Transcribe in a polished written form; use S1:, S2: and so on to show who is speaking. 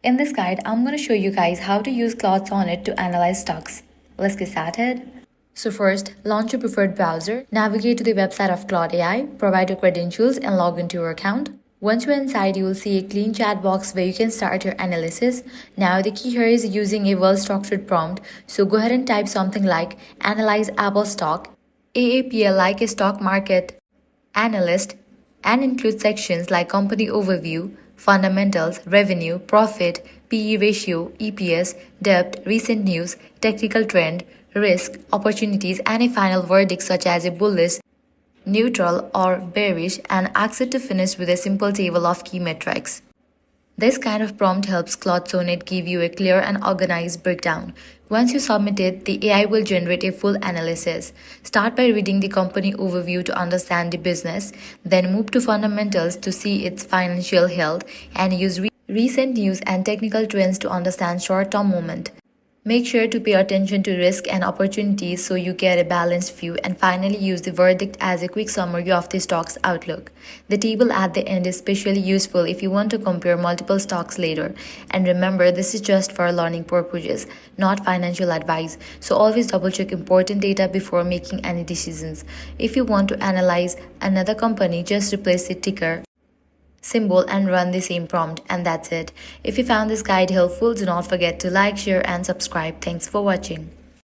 S1: In this guide, I'm going to show you guys how to use Claude Sonnet to analyze stocks. Let's get started. So first, launch your preferred browser, navigate to the website of Claude AI, provide your credentials and log into your account. Once you're inside, you will see a clean chat box where you can start your analysis. Now the key here is using a well-structured prompt. So go ahead and type something like analyze Apple stock, AAPL like a stock market analyst, and include sections like company overview, fundamentals, revenue, profit, PE ratio, EPS, debt, recent news, technical trend, risk, opportunities, and a final verdict such as a bullish, neutral, or bearish, and ask it to finish with a simple table of key metrics. This kind of prompt helps Claude Sonnet give you a clear and organized breakdown. Once you submit it, the AI will generate a full analysis. Start by reading the company overview to understand the business, then move to fundamentals to see its financial health, and use recent news and technical trends to understand short-term movement. Make sure to pay attention to risk and opportunities so you get a balanced view, and finally use the verdict as a quick summary of the stock's outlook. The table at the end is especially useful if you want to compare multiple stocks later. And remember, this is just for learning purposes, not financial advice. So always double check important data before making any decisions. If you want to analyze another company, just replace the ticker symbol and run the same prompt, and that's it. If you found this guide helpful, do not forget to like, share and subscribe. Thanks for watching.